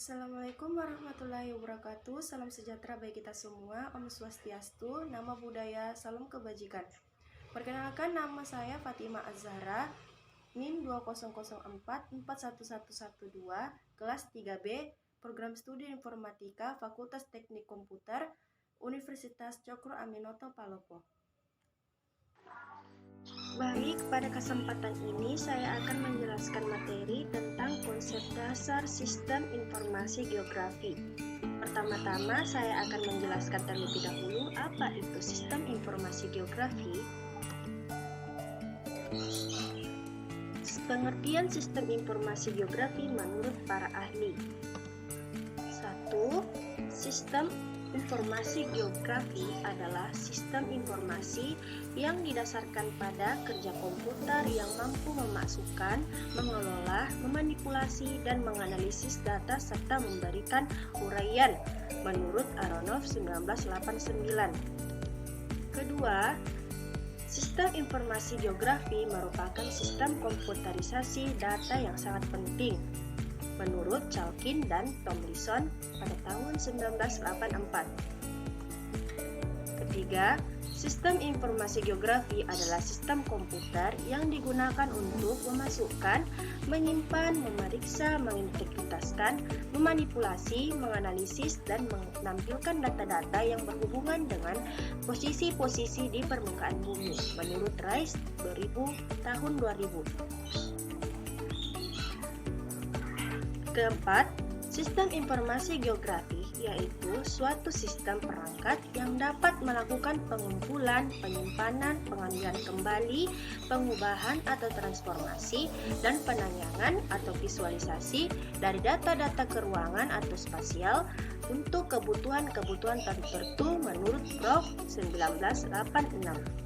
Assalamualaikum warahmatullahi wabarakatuh. Salam sejahtera bagi kita semua. Om Swastiastu, nama budaya, salam kebajikan. Perkenalkan, nama saya Fatimah Az-Zahra, NIM 2004-41112, kelas 3B, Program Studi Informatika, Fakultas Teknik Komputer, Universitas Cokro Aminoto Palopo. Baik, pada kesempatan ini saya akan menjelaskan materi tentang konsep dasar sistem informasi geografi. Pertama-tama saya akan menjelaskan terlebih dahulu apa itu sistem informasi geografi. Pengertian sistem informasi geografi menurut para ahli. 1. Sistem informasi geografi adalah sistem informasi yang didasarkan pada kerja komputer yang mampu memasukkan, mengelola, memanipulasi, dan menganalisis data serta memberikan uraian menurut Aronoff 1989. Kedua, sistem informasi geografi merupakan sistem komputerisasi data yang sangat penting menurut Chalkin dan Tomlinson pada tahun 1984. Ketiga, sistem informasi geografi adalah sistem komputer yang digunakan untuk memasukkan, menyimpan, memeriksa, mengintegritaskan, memanipulasi, menganalisis, dan menampilkan data-data yang berhubungan dengan posisi-posisi di permukaan bumi menurut Rice tahun 2000. Keempat, sistem informasi geografi yaitu suatu sistem perangkat yang dapat melakukan pengumpulan, penyimpanan, pengambilan kembali, pengubahan atau transformasi, dan penanyangan atau visualisasi dari data-data keruangan atau spasial untuk kebutuhan-kebutuhan tertentu menurut Prof. 1986.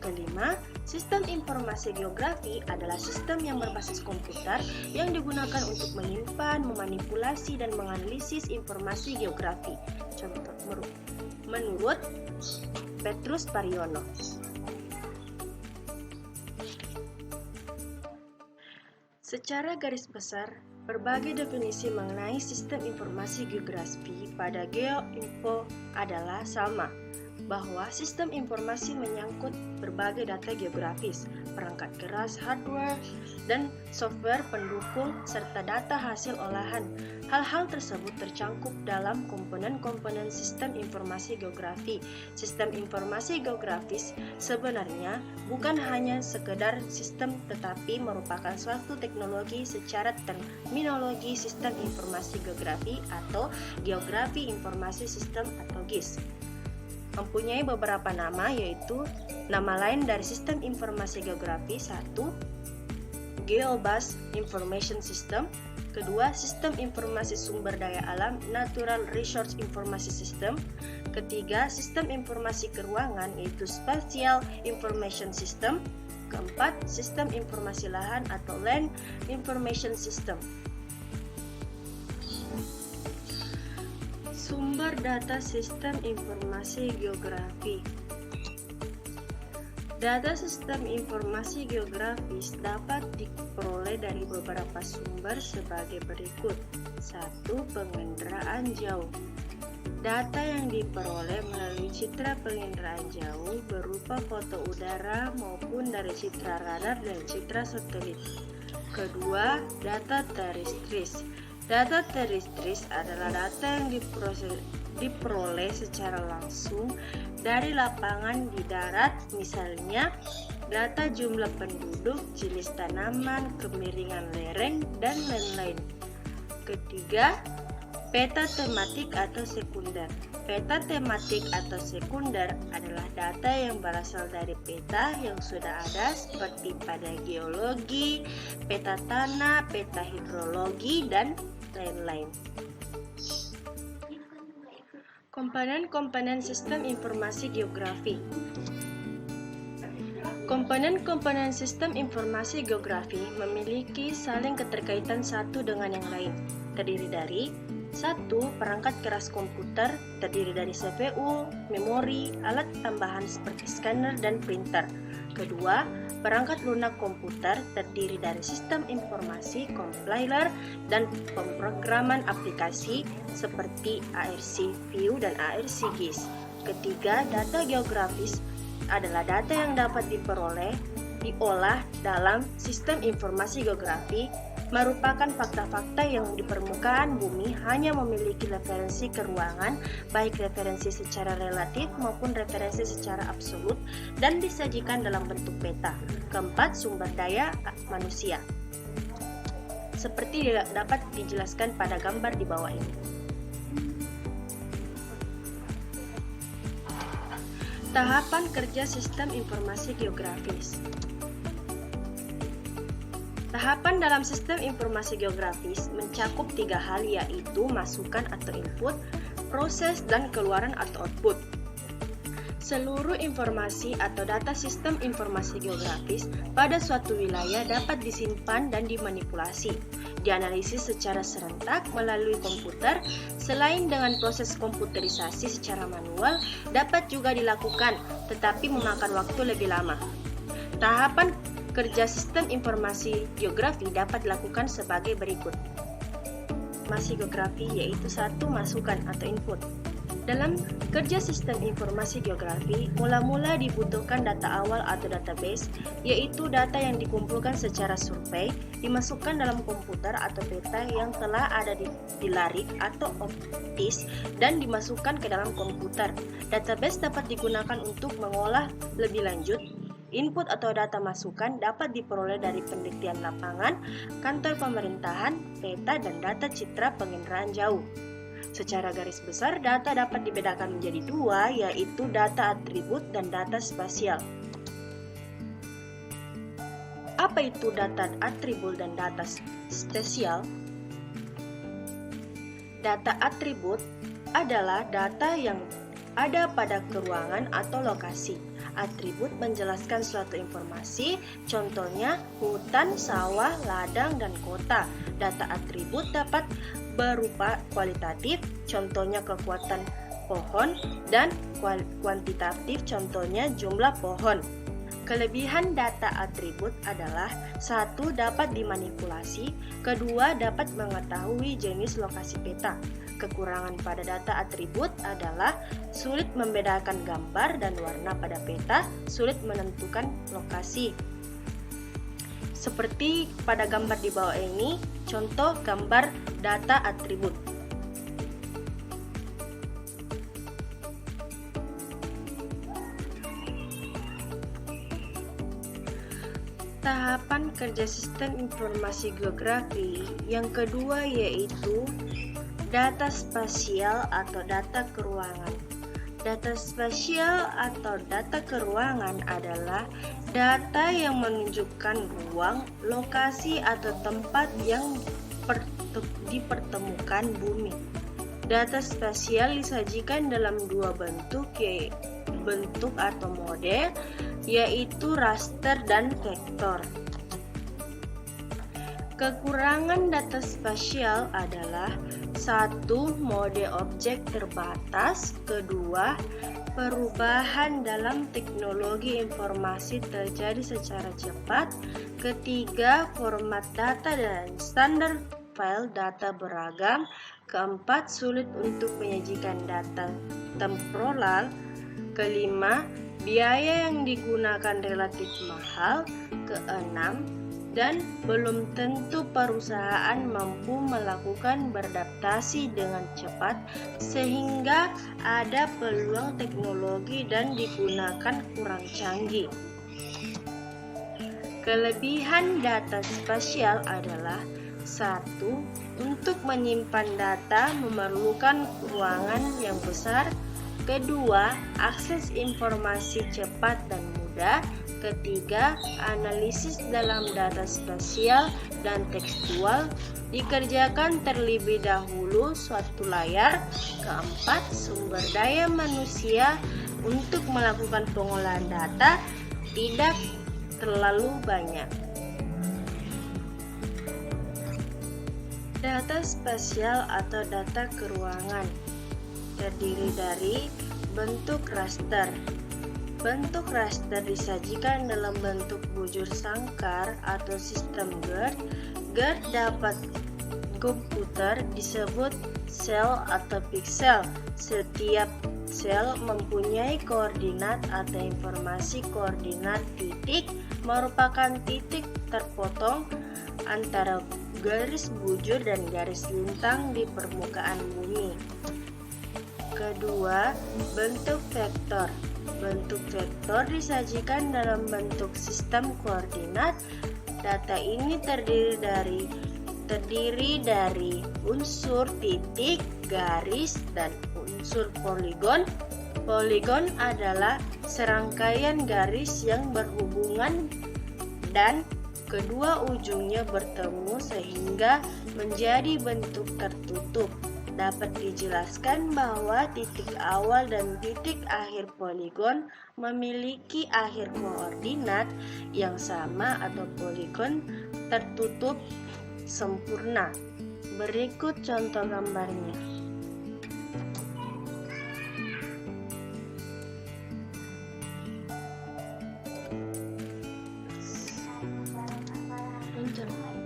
Kelima, sistem informasi geografi adalah sistem yang berbasis komputer yang digunakan untuk menyimpan, memanipulasi, dan menganalisis informasi geografi. Contoh menurut Petrus Pariono. Secara garis besar, berbagai definisi mengenai sistem informasi geografi pada GeoInfo adalah sama, bahwa sistem informasi menyangkut berbagai data geografis, perangkat keras, hardware, dan software pendukung, serta data hasil olahan. Hal-hal tersebut tercangkup dalam komponen-komponen sistem informasi geografi. Sistem informasi geografis sebenarnya bukan hanya sekedar sistem, tetapi merupakan suatu teknologi secara terminologi sistem informasi geografi atau geografi informasi sistem atau GIS. Mempunyai beberapa nama, yaitu nama lain dari sistem informasi geografi. 1. GeoBus Information System. Kedua, sistem informasi sumber daya alam Natural Resource Information System. Ketiga, sistem informasi keruangan yaitu Spatial Information System. Keempat, sistem informasi lahan atau Land Information System. Sumber data sistem informasi geografi. Data sistem informasi geografis dapat diperoleh dari beberapa sumber sebagai berikut. 1. Penginderaan jauh. Data yang diperoleh melalui citra penginderaan jauh berupa foto udara maupun dari citra radar dan citra satelit. Kedua, data teristris. Data teristris adalah data yang diperoleh secara langsung dari lapangan di darat, misalnya data jumlah penduduk, jenis tanaman, kemiringan lereng, dan lain-lain. Ketiga, peta tematik atau sekunder. Peta tematik atau sekunder adalah data yang berasal dari peta yang sudah ada seperti pada geologi, peta tanah, peta hidrologi, dan lain-lain. Komponen-komponen sistem informasi geografi. Komponen-komponen sistem informasi geografi memiliki saling keterkaitan satu dengan yang lain. Terdiri dari 1. Perangkat keras komputer, terdiri dari CPU, memori, alat tambahan seperti scanner dan printer. Kedua, Perangkat lunak komputer terdiri dari sistem informasi, compiler, dan pemrograman aplikasi seperti ARC-View dan ARC-GIS. Ketiga, data geografis adalah data yang dapat diolah dalam sistem informasi geografi, merupakan fakta-fakta yang di permukaan bumi hanya memiliki referensi ke ruangan, baik referensi secara relatif maupun referensi secara absolut, dan disajikan dalam bentuk peta. Keempat, sumber daya manusia, seperti dapat dijelaskan pada gambar di bawah ini. Tahapan kerja sistem informasi geografis. Tahapan dalam sistem informasi geografis mencakup 3 hal, yaitu masukan atau input, proses, dan keluaran atau output. Seluruh informasi atau data sistem informasi geografis pada suatu wilayah dapat disimpan dan dimanipulasi, dianalisis secara serentak melalui komputer. Selain dengan proses komputerisasi secara manual, dapat juga dilakukan, tetapi memakan waktu lebih lama. Tahapan kerja sistem informasi geografi dapat dilakukan sebagai berikut. Informasi geografi yaitu 1. Masukan atau input. Dalam kerja sistem informasi geografi, mula-mula dibutuhkan data awal atau database, yaitu data yang dikumpulkan secara survei, dimasukkan dalam komputer atau peta yang telah ada dilarik atau optis, dan dimasukkan ke dalam komputer. Database dapat digunakan untuk mengolah lebih lanjut. Input atau data masukan dapat diperoleh dari penelitian lapangan, kantor pemerintahan, peta, dan data citra penginderaan jauh. Secara garis besar, data dapat dibedakan menjadi 2, yaitu data atribut dan data spasial. Apa itu data atribut dan data spasial? Data atribut adalah data yang ada pada keruangan atau lokasi. Atribut menjelaskan suatu informasi, contohnya hutan, sawah, ladang, dan kota. Data atribut dapat berupa kualitatif, contohnya kekuatan pohon, dan kuantitatif, contohnya jumlah pohon. Kelebihan data atribut adalah 1. Dapat dimanipulasi, 2. Dapat mengetahui jenis lokasi peta. Kekurangan pada data atribut adalah sulit membedakan gambar dan warna pada peta, sulit menentukan lokasi. Seperti pada gambar di bawah ini, contoh gambar data atribut. Tahapan kerja sistem informasi geografi yang kedua yaitu data spasial atau data keruangan. Data spasial atau data keruangan adalah data yang menunjukkan ruang, lokasi, atau tempat yang dipertemukan bumi. Data spasial disajikan dalam 2 bentuk, yaitu bentuk atau model, yaitu raster dan vektor. Kekurangan data spasial adalah 1. Mode objek terbatas, 2. Perubahan dalam teknologi informasi terjadi secara cepat, 3. Format data dan standar file data beragam, 4. Sulit untuk menyajikan data temporal, 5. Biaya yang digunakan relatif mahal, 6. Dan belum tentu perusahaan mampu melakukan beradaptasi dengan cepat sehingga ada peluang teknologi dan digunakan kurang canggih. Kelebihan data spasial adalah 1. Untuk menyimpan data memerlukan ruangan yang besar, 2. Akses informasi cepat dan mudah, 3. Analisis dalam data spasial dan tekstual dikerjakan terlebih dahulu suatu layar, 4. Sumber daya manusia untuk melakukan pengolahan data tidak terlalu banyak. Data spasial atau data keruangan terdiri dari bentuk raster. Bentuk raster disajikan dalam bentuk bujur sangkar atau sistem GERD. GERD dapat komputer disebut sel atau piksel. Setiap sel mempunyai koordinat atau informasi. Koordinat titik merupakan titik terpotong antara garis bujur dan garis lintang di permukaan bumi. Kedua, bentuk vektor. Bentuk vektor disajikan dalam bentuk sistem koordinat. Data ini terdiri dari unsur titik, garis, dan unsur poligon. Poligon adalah serangkaian garis yang berhubungan dan kedua ujungnya bertemu sehingga menjadi bentuk tertutup. Dapat dijelaskan bahwa titik awal dan titik akhir poligon memiliki akhir koordinat yang sama atau poligon tertutup sempurna. Berikut contoh gambarnya.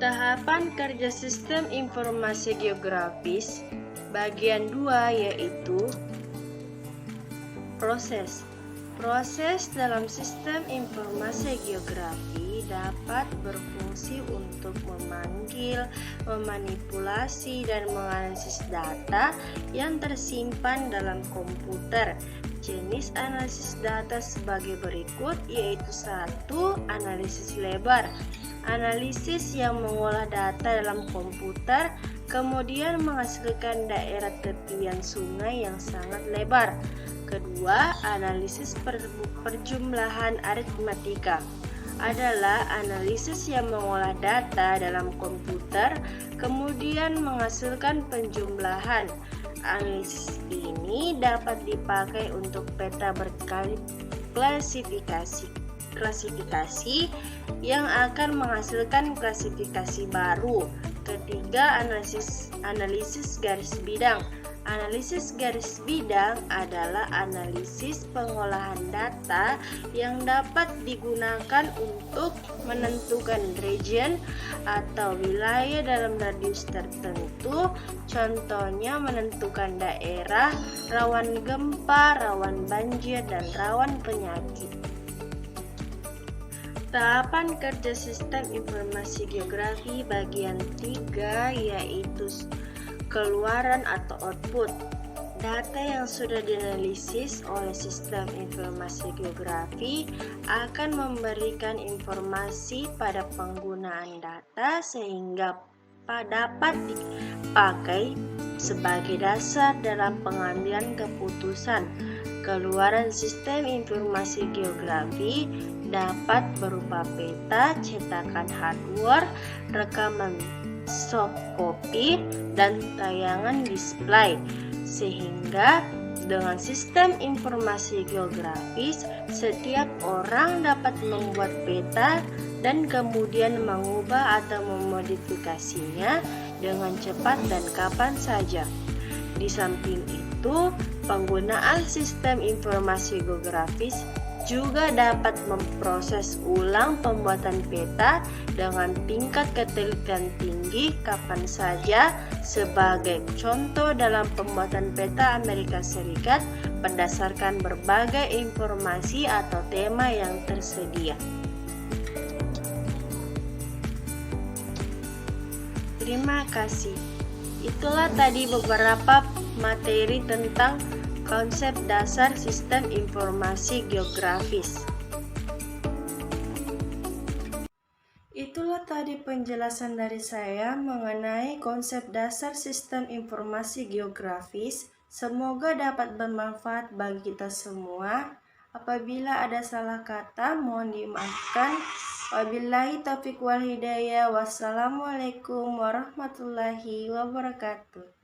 Tahapan kerja sistem informasi geografis bagian 2 yaitu proses. Proses dalam sistem informasi geografi dapat berfungsi untuk memanggil, memanipulasi, dan menganalisis data yang tersimpan dalam komputer. Jenis analisis data sebagai berikut yaitu 1. Analisis lebar. Analisis yang mengolah data dalam komputer kemudian menghasilkan daerah tepian sungai yang sangat lebar. Kedua, analisis perjumlahan aritmatika adalah analisis yang mengolah data dalam komputer kemudian menghasilkan penjumlahan. Analisis ini dapat dipakai untuk peta berklasifikasi yang akan menghasilkan klasifikasi baru. Ketiga, analisis garis bidang. Analisis garis bidang adalah analisis pengolahan data yang dapat digunakan untuk menentukan region atau wilayah dalam radius tertentu. Contohnya menentukan daerah rawan gempa, rawan banjir, dan rawan penyakit. Tahapan kerja sistem informasi geografi bagian 3 yaitu keluaran atau output. Data yang sudah dianalisis oleh sistem informasi geografi akan memberikan informasi pada penggunaan data sehingga dapat dipakai sebagai dasar dalam pengambilan keputusan. Keluaran sistem informasi geografi dapat berupa peta, cetakan hardware, rekaman soft copy, dan tayangan display. Sehingga dengan sistem informasi geografis, setiap orang dapat membuat peta dan kemudian mengubah atau memodifikasinya dengan cepat dan kapan saja. Di samping itu, penggunaan sistem informasi geografis juga dapat memproses ulang pembuatan peta dengan tingkat ketelitian tinggi kapan saja. Sebagai contoh dalam pembuatan peta Amerika Serikat berdasarkan berbagai informasi atau tema yang tersedia. Terima kasih. Itulah tadi beberapa materi tentang konsep dasar sistem informasi geografis. Itulah tadi penjelasan dari saya mengenai konsep dasar sistem informasi geografis. Semoga dapat bermanfaat bagi kita semua. Apabila ada salah kata, mohon dimaafkan. Wabillahi taufiq wal hidayah. Wassalamualaikum warahmatullahi wabarakatuh.